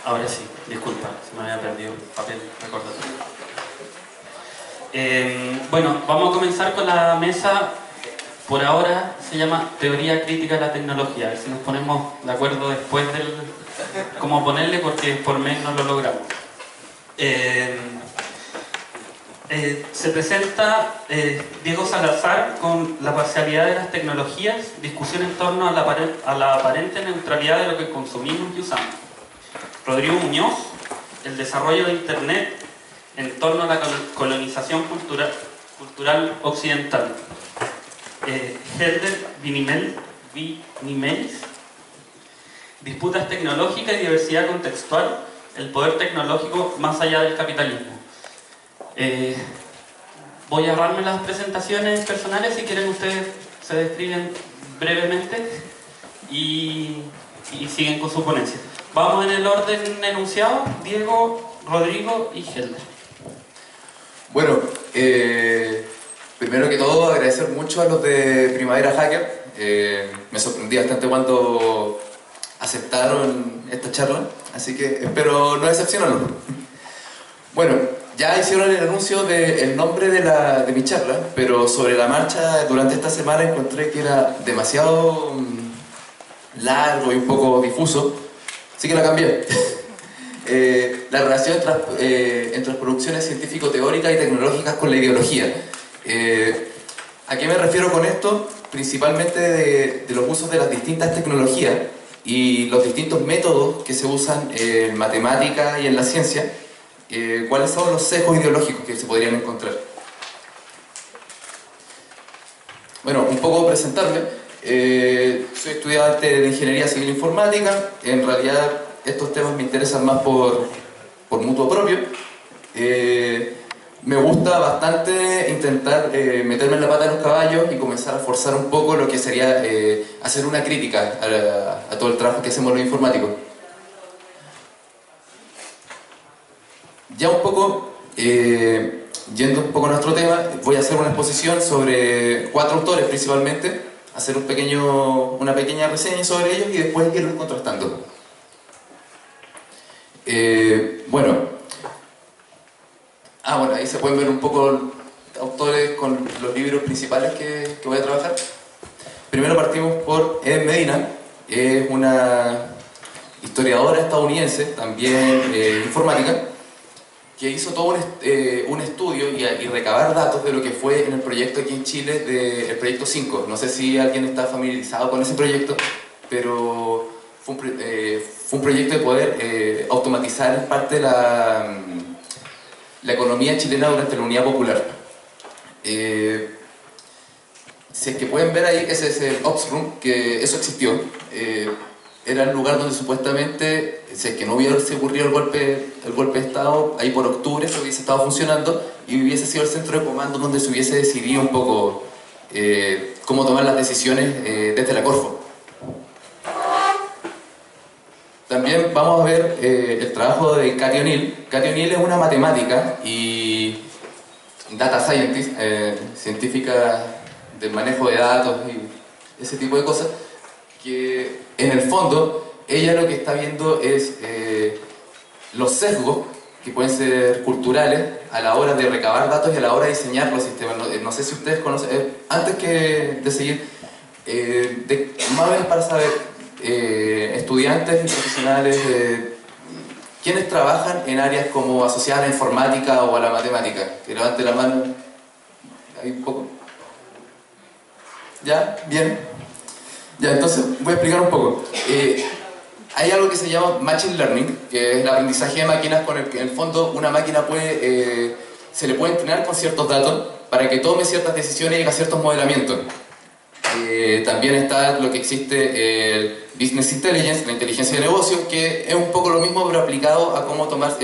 Ahora sí, disculpa, se me había perdido el papel recordatorio. Bueno, vamos a comenzar con la mesa. Por ahora se llama Teoría Crítica de la Tecnología. A ver si nos ponemos de acuerdo después del cómo ponerle, porque por mail no lo logramos. Se presenta Diego Salazar con la parcialidad de las tecnologías, discusión en torno a la aparente neutralidad de lo que consumimos y usamos. Rodrigo Muñoz, el desarrollo de Internet en torno a la colonización cultural occidental. Helder Vinimelis, disputas tecnológicas y diversidad contextual, el poder tecnológico más allá del capitalismo. Voy a ahorrarme las presentaciones personales. Si quieren, ustedes se describen brevemente y siguen con su ponencia. Vamos en el orden enunciado: Diego, Rodrigo y Helder. Bueno, primero que todo agradecer mucho a los de Primavera Hacker. Me sorprendí bastante cuando aceptaron esta charla, así que espero no decepcionarlos. Bueno, ya hicieron el anuncio del nombre de mi charla, pero sobre la marcha durante esta semana encontré que era demasiado largo y un poco difuso, así que la cambié. La relación entre las producciones científico-teóricas y tecnológicas con la ideología. ¿A qué me refiero con esto? Principalmente de los usos de las distintas tecnologías y los distintos métodos que se usan en matemática y en la ciencia. ¿Cuáles son los sesgos ideológicos que se podrían encontrar? Bueno, un poco presentarme. Soy estudiante de Ingeniería Civil Informática. En realidad estos temas me interesan más por mutuo propio. Me gusta bastante intentar meterme en la pata de los caballos y comenzar a forzar un poco lo que sería hacer una crítica a todo el trabajo que hacemos los informáticos. Ya un poco, yendo un poco a nuestro tema, voy a hacer una exposición sobre 4 autores principalmente, hacer una pequeña reseña sobre ellos y después irlos contrastando. Bueno, ahí se pueden ver un poco autores con los libros principales que voy a trabajar. Primero partimos por Eden Medina, es una historiadora estadounidense, también informática, que hizo todo un estudio y recabar datos de lo que fue en el proyecto aquí en Chile, el proyecto 5. No sé si alguien está familiarizado con ese proyecto, pero fue un proyecto de poder automatizar en parte la economía chilena durante la Unidad Popular. Si es que pueden ver ahí, ese es el Ops Room, que eso existió. Era el lugar donde supuestamente, si es que no hubiese ocurrido el golpe de Estado, ahí por octubre se hubiese estado funcionando y hubiese sido el centro de comando donde se hubiese decidido un poco cómo tomar las decisiones desde la Corfo. También vamos a ver el trabajo de Cathy O'Neill. Cathy O'Neill es una matemática y data scientist, científica del manejo de datos y ese tipo de cosas, que en el fondo ella lo que está viendo es los sesgos que pueden ser culturales a la hora de recabar datos y a la hora de diseñar los sistemas. No sé si ustedes conocen, antes de seguir, más o menos para saber, estudiantes y profesionales, ¿quiénes trabajan en áreas como asociadas a la informática o a la matemática? Que levante la mano. ¿Hay un poco? ¿Ya? ¿Bien? Ya, entonces voy a explicar un poco. Hay algo que se llama Machine Learning, que es el aprendizaje de máquinas con el que en el fondo una máquina se le puede entrenar con ciertos datos para que tome ciertas decisiones y haga ciertos modelamientos. También está lo que existe, el Business Intelligence, la inteligencia de negocio, que es un poco lo mismo pero aplicado a cómo tomar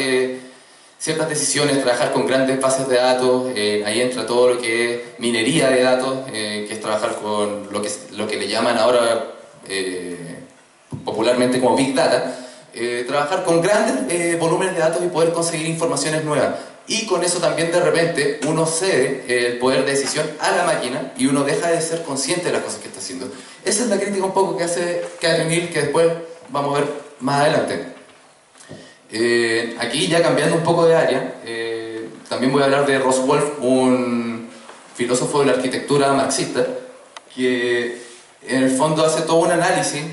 ciertas decisiones, trabajar con grandes bases de datos. Ahí entra todo lo que es minería de datos, que es trabajar con lo que le llaman ahora popularmente como Big Data, trabajar con grandes volúmenes de datos y poder conseguir informaciones nuevas. Y con eso también de repente uno cede el poder de decisión a la máquina y uno deja de ser consciente de las cosas que está haciendo. Esa es la crítica un poco que hace Cathy O'Neill, que después vamos a ver más adelante. Aquí ya cambiando un poco de área, también voy a hablar de Ross Wolf, un filósofo de la arquitectura marxista, que en el fondo hace todo un análisis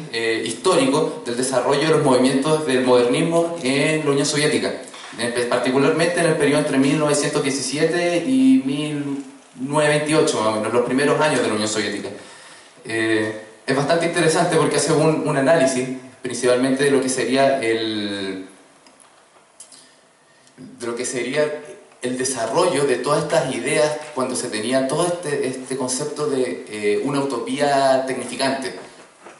histórico del desarrollo de los movimientos del modernismo en la Unión Soviética, particularmente en el periodo entre 1917 y 1928, más o menos, los primeros años de la Unión Soviética. Es bastante interesante porque hace un análisis principalmente de lo que sería el desarrollo de todas estas ideas cuando se tenía todo este concepto de una utopía tecnificante,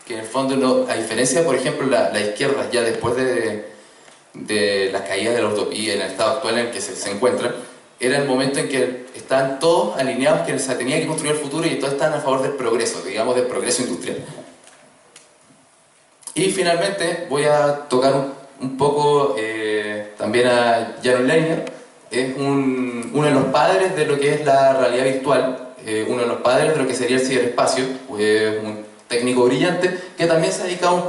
que en el fondo, a diferencia, por ejemplo, la izquierda, ya después de la caída de la utopía en el estado actual en el que se encuentra, era el momento en que estaban todos alineados que se tenía que construir el futuro y todos estaban a favor del progreso, digamos, del progreso industrial. Y finalmente voy a tocar un poco también a Jaron Lanier. Es uno de los padres de lo que es la realidad virtual, uno de los padres de lo que sería el ciberespacio, un técnico brillante que también se ha dedicado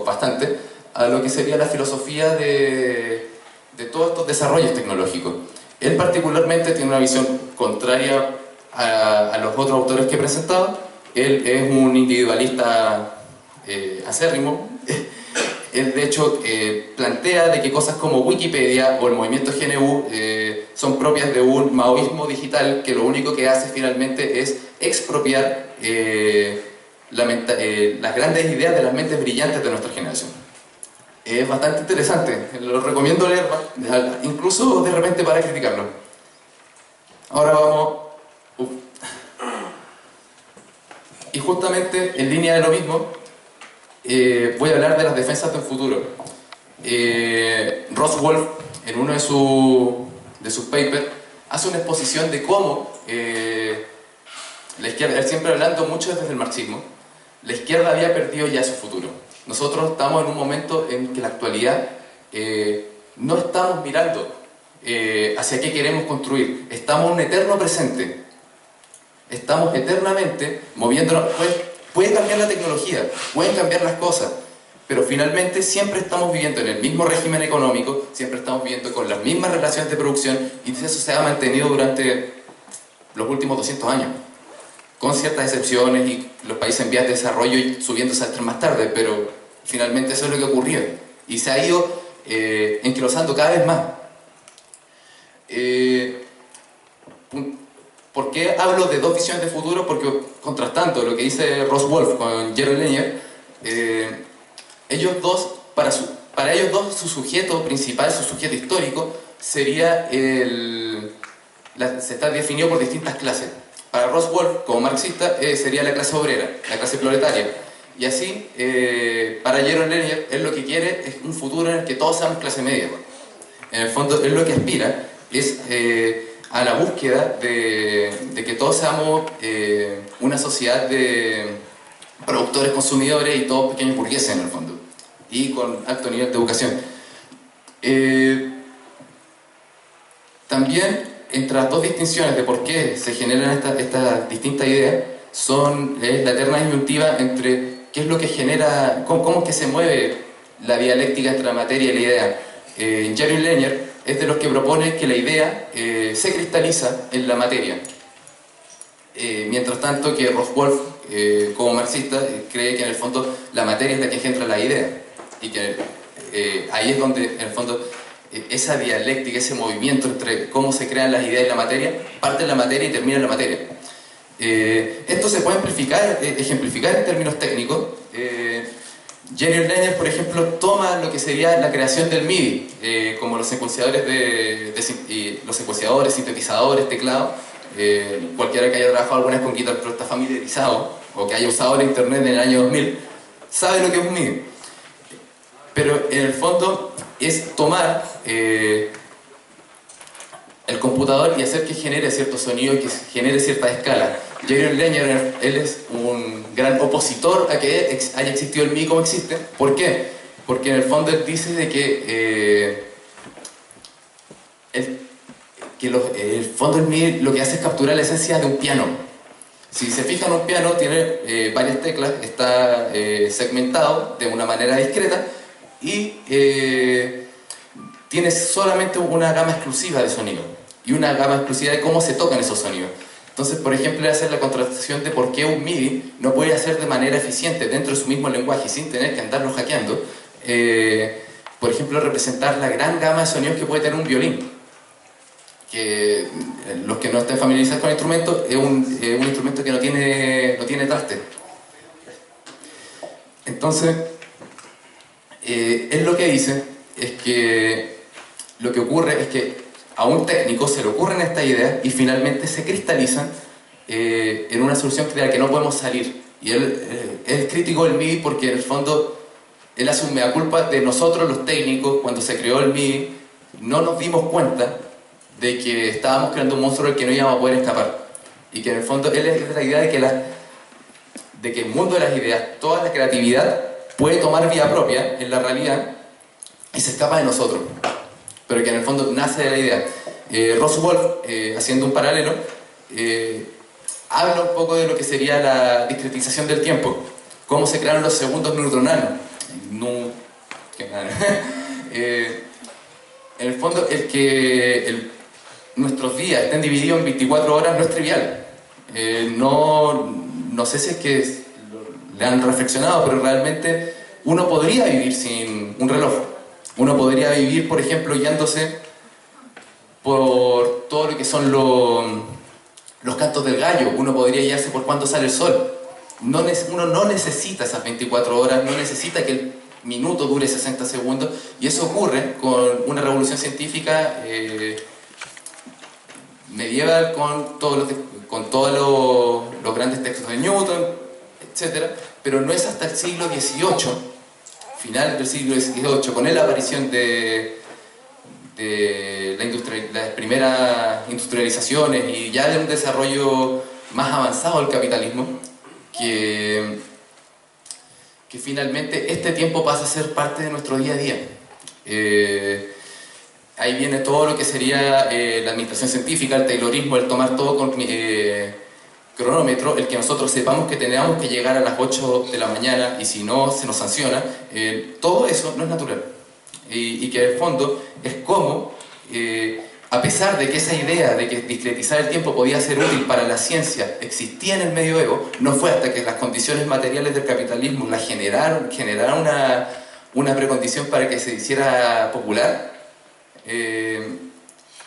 bastante, a lo que sería la filosofía de todos estos desarrollos tecnológicos. Él particularmente tiene una visión contraria a los otros autores que he presentado. Él es un individualista acérrimo. Él de hecho plantea de que cosas como Wikipedia o el movimiento GNU son propias de un maoísmo digital que lo único que hace finalmente es expropiar las grandes ideas de las mentes brillantes de nuestra generación. Es bastante interesante, lo recomiendo leer, incluso de repente para criticarlo. Ahora vamos... Y justamente en línea de lo mismo, voy a hablar de las defensas del futuro. Ross Wolf, en uno de sus papers, hace una exposición de cómo la izquierda, él siempre hablando mucho desde el marxismo, la izquierda había perdido ya su futuro. Nosotros estamos en un momento en que la actualidad no estamos mirando hacia qué queremos construir, estamos en un eterno presente, estamos eternamente moviéndonos. Puede cambiar la tecnología, pueden cambiar las cosas, pero finalmente siempre estamos viviendo en el mismo régimen económico, siempre estamos viviendo con las mismas relaciones de producción, y eso se ha mantenido durante los últimos 200 años, con ciertas excepciones y los países en vías de desarrollo subiéndose al tren más tarde, pero finalmente eso es lo que ocurrió y se ha ido enquilosando cada vez más. ¿Por qué hablo de dos visiones de futuro? Porque contrastando lo que dice Ross Wolf con Jaron Lanier, para ellos dos su sujeto principal, su sujeto histórico, sería se está definido por distintas clases. Para Ross Wolf, como marxista, sería la clase obrera, la clase proletaria. Y así, para Jaron Lanier, él lo que quiere es un futuro en el que todos seamos clase media. En el fondo, él lo que aspira es a la búsqueda de que todos seamos una sociedad de productores, consumidores y todos pequeños burgueses en el fondo, y con alto nivel de educación. También, entre las dos distinciones de por qué se generan estas distintas ideas, es la eterna disyuntiva entre qué es lo que genera, cómo es que se mueve la dialéctica entre la materia y la idea. Jaron Lanier es de los que propone que la idea se cristaliza en la materia. Mientras tanto que Ross Wolf, como marxista, cree que en el fondo la materia es la que engendra la idea. Y que ahí es donde, en el fondo, esa dialéctica, ese movimiento entre cómo se crean las ideas y la materia, parte en la materia y termina en la materia. Esto se puede ejemplificar en términos técnicos. Jaron Lanier, por ejemplo, toma lo que sería la creación del MIDI, como los secuenciadores, sintetizadores, teclados. Cualquiera que haya trabajado alguna vez con Guitar Pro está familiarizado, o que haya usado la internet en el año 2000, sabe lo que es un MIDI. Pero en el fondo es tomar el computador y hacer que genere cierto sonido y que genere cierta escala. Jaron Lanier, él es un gran opositor a que haya existido el MIDI como existe. ¿Por qué? Porque en el fondo él dice de que el fondo del MIDI lo que hace es capturar la esencia de un piano. Si se fijan, un piano tiene varias teclas, está segmentado de una manera discreta, y tiene solamente una gama exclusiva de sonido y una gama exclusiva de cómo se tocan esos sonidos. Entonces, por ejemplo, hacer la contratación de por qué un MIDI no puede hacer de manera eficiente dentro de su mismo lenguaje sin tener que andarlo hackeando. Por ejemplo, representar la gran gama de sonidos que puede tener un violín. Que los que no estén familiarizados con el instrumento, es un instrumento que no tiene traste. Entonces, él lo que dice es que lo que ocurre es que a un técnico se le ocurren estas ideas y finalmente se cristalizan en una solución de la que no podemos salir. Y él es crítico del MIDI porque en el fondo él hace un mea culpa de nosotros los técnicos. Cuando se creó el MIDI no nos dimos cuenta de que estábamos creando un monstruo del que no íbamos a poder escapar. Y que en el fondo él es de la idea de que el mundo de las ideas, toda la creatividad puede tomar vía propia en la realidad y se escapa de nosotros, pero que en el fondo nace de la idea. Ross Wolf, haciendo un paralelo, habla un poco de lo que sería la discretización del tiempo, cómo se crearon los segundos neutronales. En el fondo, nuestros días estén divididos en 24 horas no es trivial. No sé si es que le han reflexionado, pero realmente uno podría vivir sin un reloj. Uno podría vivir, por ejemplo, guiándose por todo lo que son los cantos del gallo. Uno podría guiarse por cuándo sale el sol. Uno no necesita esas 24 horas, no necesita que el minuto dure 60 segundos, y eso ocurre con una revolución científica medieval, con todos los grandes textos de Newton, etc. Pero no es hasta el siglo XVIII, final del siglo XVIII, con la aparición de las primeras industrializaciones y ya de un desarrollo más avanzado del capitalismo, que finalmente este tiempo pasa a ser parte de nuestro día a día. Ahí viene todo lo que sería la administración científica, el taylorismo, el tomar todo con cronómetro, el que nosotros sepamos que tenemos que llegar a las 8 de la mañana y si no se nos sanciona. Todo eso no es natural. Y que en el fondo es como, a pesar de que esa idea de que discretizar el tiempo podía ser útil para la ciencia existía en el medioevo, no fue hasta que las condiciones materiales del capitalismo la generaron una precondición para que se hiciera popular.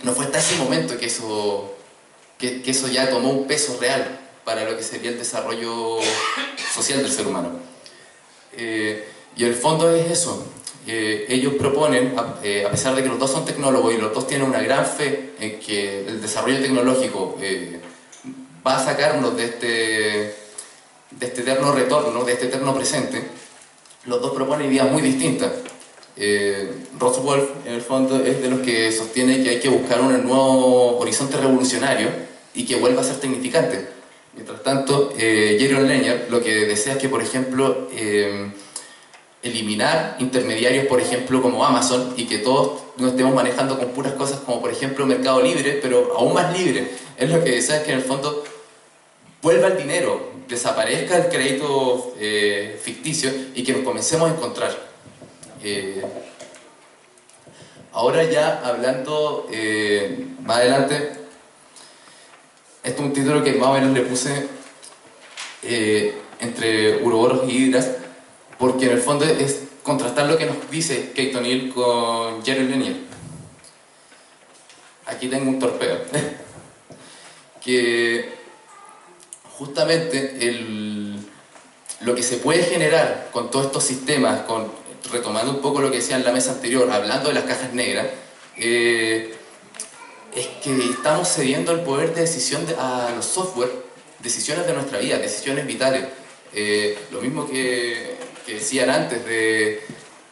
No fue hasta ese momento que eso ya tomó un peso real para lo que sería el desarrollo social del ser humano. Y el fondo es eso. Ellos proponen, a pesar de que los dos son tecnólogos y los dos tienen una gran fe en que el desarrollo tecnológico va a sacarnos de este eterno retorno, de este eterno presente, los dos proponen ideas muy distintas. Ross Wolf, en el fondo, es de los que sostiene que hay que buscar un nuevo horizonte revolucionario y que vuelva a ser tecnificante. Mientras tanto, Jaron Lanier lo que desea es que, por ejemplo, eliminar intermediarios, por ejemplo, como Amazon, y que todos nos estemos manejando con puras cosas como, por ejemplo, Mercado Libre, pero aún más libre. Es lo que desea, es que en el fondo vuelva el dinero, desaparezca el crédito ficticio y que nos comencemos a encontrar. Ahora ya hablando más adelante, este es un título que más o menos le puse entre Uroboros y Hidras, porque en el fondo es contrastar lo que nos dice Keith O'Neill con Jaron Lanier. Aquí tengo un torpedo. Que justamente lo que se puede generar con todos estos sistemas, retomando un poco lo que decía en la mesa anterior, hablando de las cajas negras, es que estamos cediendo el poder de decisión a los software, decisiones de nuestra vida, decisiones vitales. Lo mismo que decían antes, de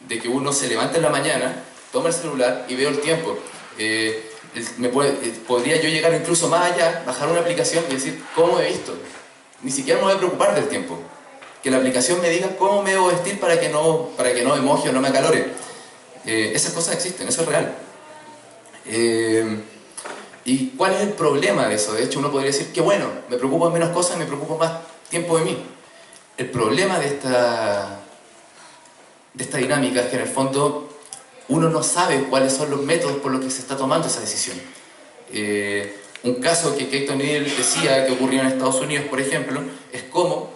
que uno se levanta en la mañana, toma el celular y veo el tiempo. Podría yo llegar incluso más allá, bajar una aplicación y decir cómo he visto. Ni siquiera me voy a preocupar del tiempo. Que la aplicación me diga cómo me debo vestir para que no me moje o no me acalore. Esas cosas existen, eso es real. ¿Y cuál es el problema de eso? De hecho, uno podría decir que bueno, me preocupo de menos cosas, me preocupo más tiempo de mí. El problema de esta dinámica es que en el fondo uno no sabe cuáles son los métodos por los que se está tomando esa decisión. Un caso que Keith O'Neill decía que ocurrió en Estados Unidos, por ejemplo, es cómo,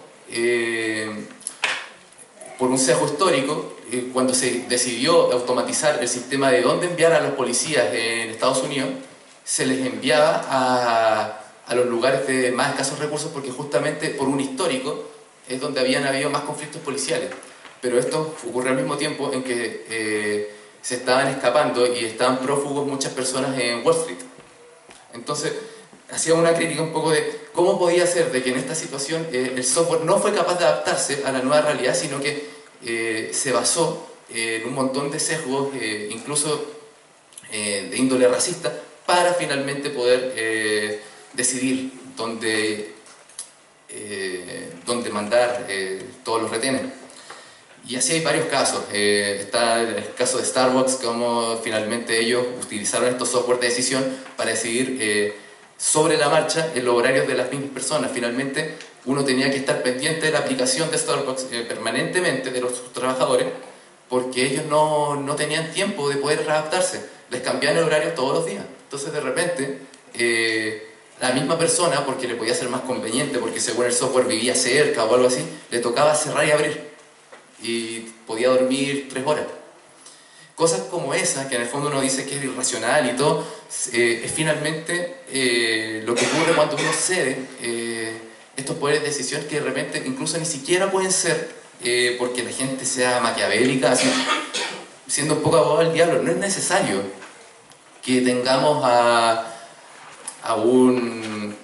por un sesgo histórico, cuando se decidió automatizar el sistema de dónde enviar a los policías en Estados Unidos, se les enviaba a los lugares de más escasos recursos porque justamente por un histórico es donde habían habido más conflictos policiales. Pero esto ocurrió al mismo tiempo en que se estaban escapando y estaban prófugos muchas personas en Wall Street. Entonces, hacía una crítica un poco de cómo podía ser de que en esta situación el software no fue capaz de adaptarse a la nueva realidad, sino que se basó en un montón de sesgos, incluso de índole racista, para finalmente poder decidir dónde mandar todos los retenes. Y así hay varios casos. Está el caso de Starbucks, como finalmente ellos utilizaron estos software de decisión para decidir sobre la marcha en los horarios de las mismas personas. Finalmente uno tenía que estar pendiente de la aplicación de Starbucks permanentemente de los trabajadores, porque ellos no tenían tiempo de poder readaptarse. Les cambiaban el horario todos los días. Entonces de repente la misma persona, porque le podía ser más conveniente, porque según el software vivía cerca o algo así, le tocaba cerrar y abrir. Y podía dormir 3 horas. Cosas como esa, que en el fondo uno dice que es irracional y todo, es finalmente lo que ocurre cuando uno cede estos poderes de decisión que de repente incluso ni siquiera pueden ser porque la gente sea maquiavélica, así, siendo un poco abogado del diablo. No es necesario que tengamos a un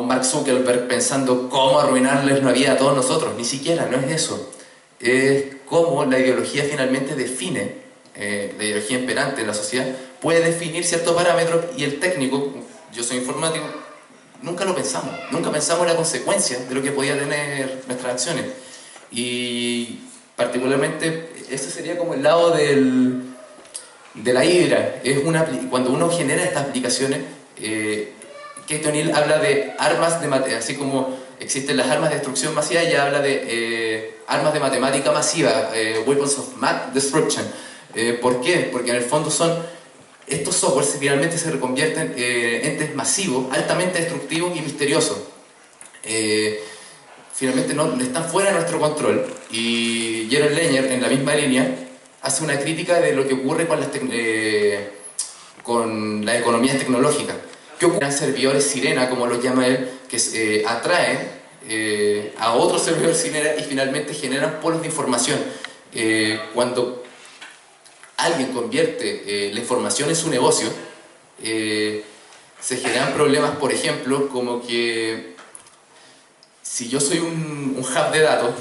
Mark Zuckerberg pensando cómo arruinarles la vida a todos nosotros. Ni siquiera, no es eso. Es cómo la ideología finalmente define, la ideología imperante en la sociedad, puede definir ciertos parámetros y el técnico, yo soy informático, nunca lo pensamos. Nunca pensamos en la consecuencia de lo que podía tener nuestras acciones. Y particularmente, ese sería como el lado de la hidra. Cuando uno genera estas aplicaciones, Keith O'Neill habla de armas de así como existen las armas de destrucción masiva, ella habla de armas de matemática masiva, weapons of math destruction. ¿Por qué? Porque en el fondo estos softwares finalmente se reconvierten en entes masivos, altamente destructivos y misteriosos. Finalmente no están fuera de nuestro control, y Jaron Lanier, en la misma línea, hace una crítica de lo que ocurre con las economías tecnológicas. Que ocurren servidores sirena, como los llama él, que atraen a otros servidores sirena y finalmente generan polos de información. Cuando alguien convierte la información en su negocio, se generan problemas, por ejemplo, como que si yo soy un hub de datos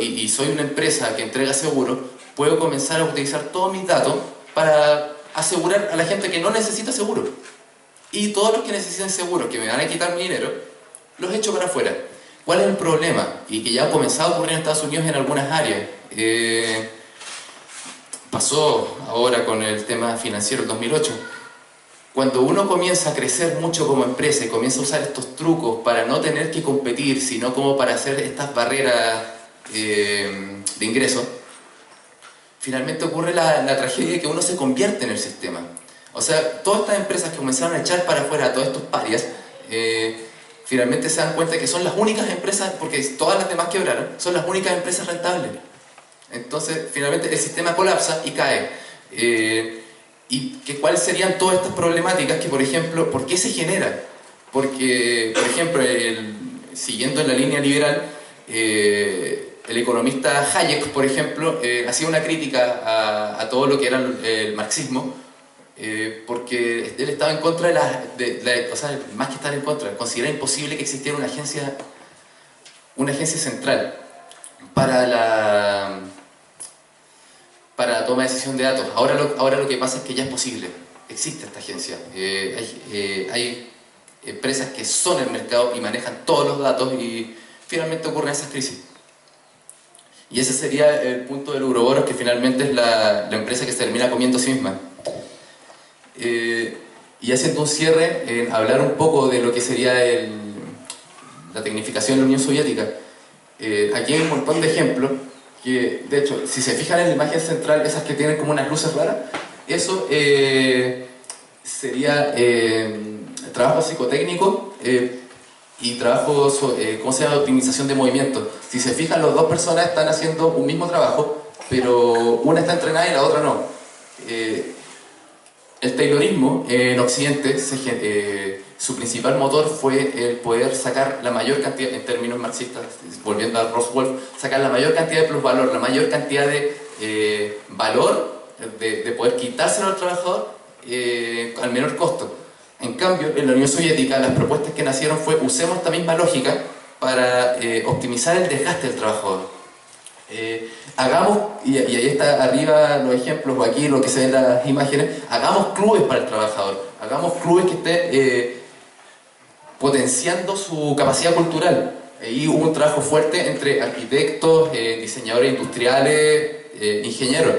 y soy una empresa que entrega seguros, puedo comenzar a utilizar todos mis datos para asegurar a la gente que no necesita seguro. Y todos los que necesiten seguros, que me van a quitar mi dinero, los echo para afuera. ¿Cuál es el problema? Y que ya ha comenzado a ocurrir en Estados Unidos en algunas áreas. Pasó ahora con el tema financiero el 2008. Cuando uno comienza a crecer mucho como empresa y comienza a usar estos trucos para no tener que competir, sino como para hacer estas barreras de ingresos, finalmente ocurre la tragedia de que uno se convierte en el sistema. O sea, todas estas empresas que comenzaron a echar para afuera a todos estos parias, finalmente se dan cuenta que son las únicas empresas, porque todas las demás quebraron, son las únicas empresas rentables. Entonces, finalmente el sistema colapsa y cae. ¿Cuáles serían todas estas problemáticas que, por ejemplo, por qué se generan? Porque, por ejemplo, siguiendo en la línea liberal, el economista Hayek, por ejemplo, hacía una crítica a todo lo que era el marxismo, porque él estaba en contra o sea, más que estar en contra, considera imposible que existiera una agencia central para la toma de decisión de datos. Ahora lo que pasa es que ya es posible, existe esta agencia. Hay empresas que son el mercado y manejan todos los datos y finalmente ocurren esas crisis. Y ese sería el punto del Ouroboros, que finalmente es la empresa que se termina comiendo a sí misma. Y haciendo un cierre, hablar un poco de lo que sería la tecnificación de la Unión Soviética. Aquí hay un montón de ejemplos que, de hecho, si se fijan en la imagen central, esas que tienen como unas luces raras, eso sería trabajo psicotécnico y trabajo, ¿cómo se llama?, de optimización de movimiento. Si se fijan, las dos personas están haciendo un mismo trabajo, pero una está entrenada y la otra no. El Taylorismo en Occidente, su principal motor fue el poder sacar la mayor cantidad, en términos marxistas, volviendo a Ross-Wolf, sacar la mayor cantidad de plusvalor, la mayor cantidad de valor, de poder quitárselo al trabajador al menor costo. En cambio, en la Unión Soviética, las propuestas que nacieron fue: usemos esta misma lógica para optimizar el desgaste del trabajador. Hagamos, y ahí está arriba los ejemplos, o aquí lo que se ve en las imágenes, hagamos clubes para el trabajador, hagamos clubes que estén potenciando su capacidad cultural. Ahí hubo un trabajo fuerte entre arquitectos, diseñadores industriales, ingenieros.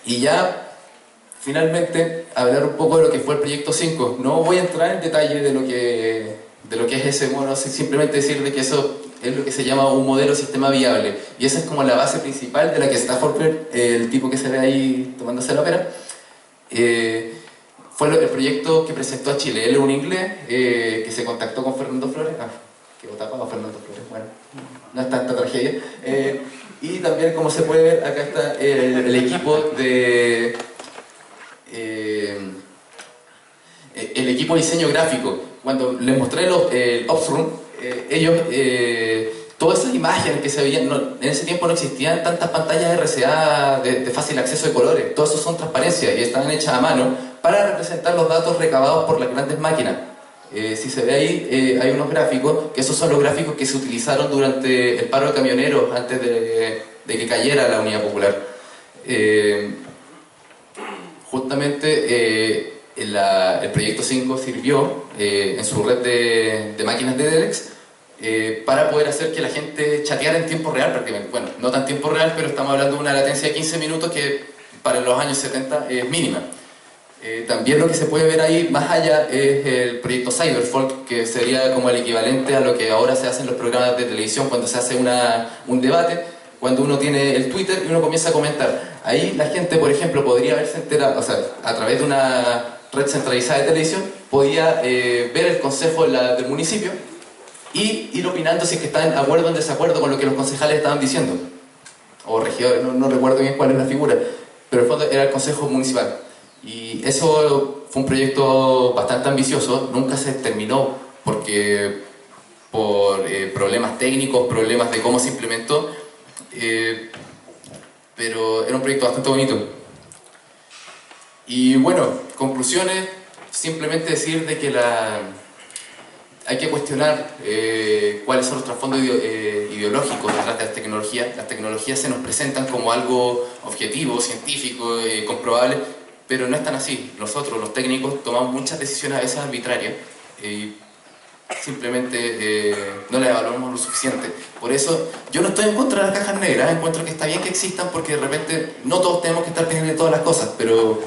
Y ya, finalmente, hablar un poco de lo que fue el Proyecto 5. No voy a entrar en detalle de lo que es ese mono, simplemente decir de que eso es lo que se llama un modelo sistema viable, y esa es como la base principal de la que Stafford Beer, el tipo que se ve ahí tomándose la pera, fue el proyecto que presentó a Chile. Él es un inglés que se contactó con Fernando Flores, que tapado Fernando Flores, bueno, no es tanta tragedia, y también, como se puede ver, acá está el equipo de el equipo de diseño gráfico. Cuando les mostré el Ops Room, ellos, todas esas imágenes que se veían, en ese tiempo no existían tantas pantallas RCA de fácil acceso de colores, todo eso son transparencias y estaban hechas a mano para representar los datos recabados por las grandes máquinas. Si se ve ahí, hay unos gráficos, que esos son los gráficos que se utilizaron durante el paro de camioneros antes de que cayera la Unidad Popular. Justamente el Proyecto 5 sirvió en su red de máquinas de Delex para poder hacer que la gente chateara en tiempo real prácticamente. Bueno, no tan tiempo real, pero estamos hablando de una latencia de 15 minutos que para los años 70 es mínima. También lo que se puede ver ahí más allá es el proyecto Cyberfolk, que sería como el equivalente a lo que ahora se hace en los programas de televisión cuando se hace un debate, cuando uno tiene el Twitter y uno comienza a comentar. Ahí la gente, por ejemplo, podría haberse enterado, o sea, a través de una red centralizada de televisión, podía ver el consejo del municipio y ir opinando si es que está en acuerdo o en desacuerdo con lo que los concejales estaban diciendo. O regidores, no recuerdo bien cuál es la figura, pero en el fondo era el consejo municipal. Y eso fue un proyecto bastante ambicioso, nunca se terminó porque por problemas técnicos, problemas de cómo se implementó, pero era un proyecto bastante bonito. Y bueno, conclusiones, simplemente decir de que hay que cuestionar cuáles son los trasfondos ideológicos detrás de las tecnologías. Las tecnologías se nos presentan como algo objetivo, científico, comprobable, pero no es tan así. Nosotros, los técnicos, tomamos muchas decisiones a veces arbitrarias y simplemente no las evaluamos lo suficiente. Por eso, yo no estoy en contra de las cajas negras, encuentro que está bien que existan porque de repente no todos tenemos que estar pendientes de todas las cosas, pero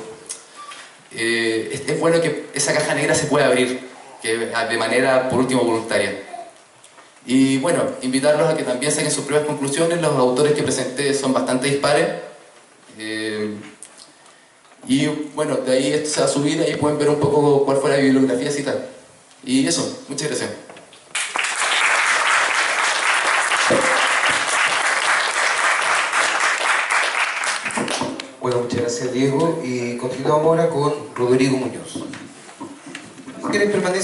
es bueno que esa caja negra se pueda abrir, que de manera, por último, voluntaria. Y bueno, invitarlos a que también saquen sus propias conclusiones. Los autores que presenté son bastante dispares. Y bueno, de ahí esto se va a subir, ahí pueden ver un poco cuál fue la bibliografía citada. Y eso, muchas gracias. Bueno, muchas gracias, Diego, y continuamos ahora con Rodrigo Muñoz. Si quieren permanecer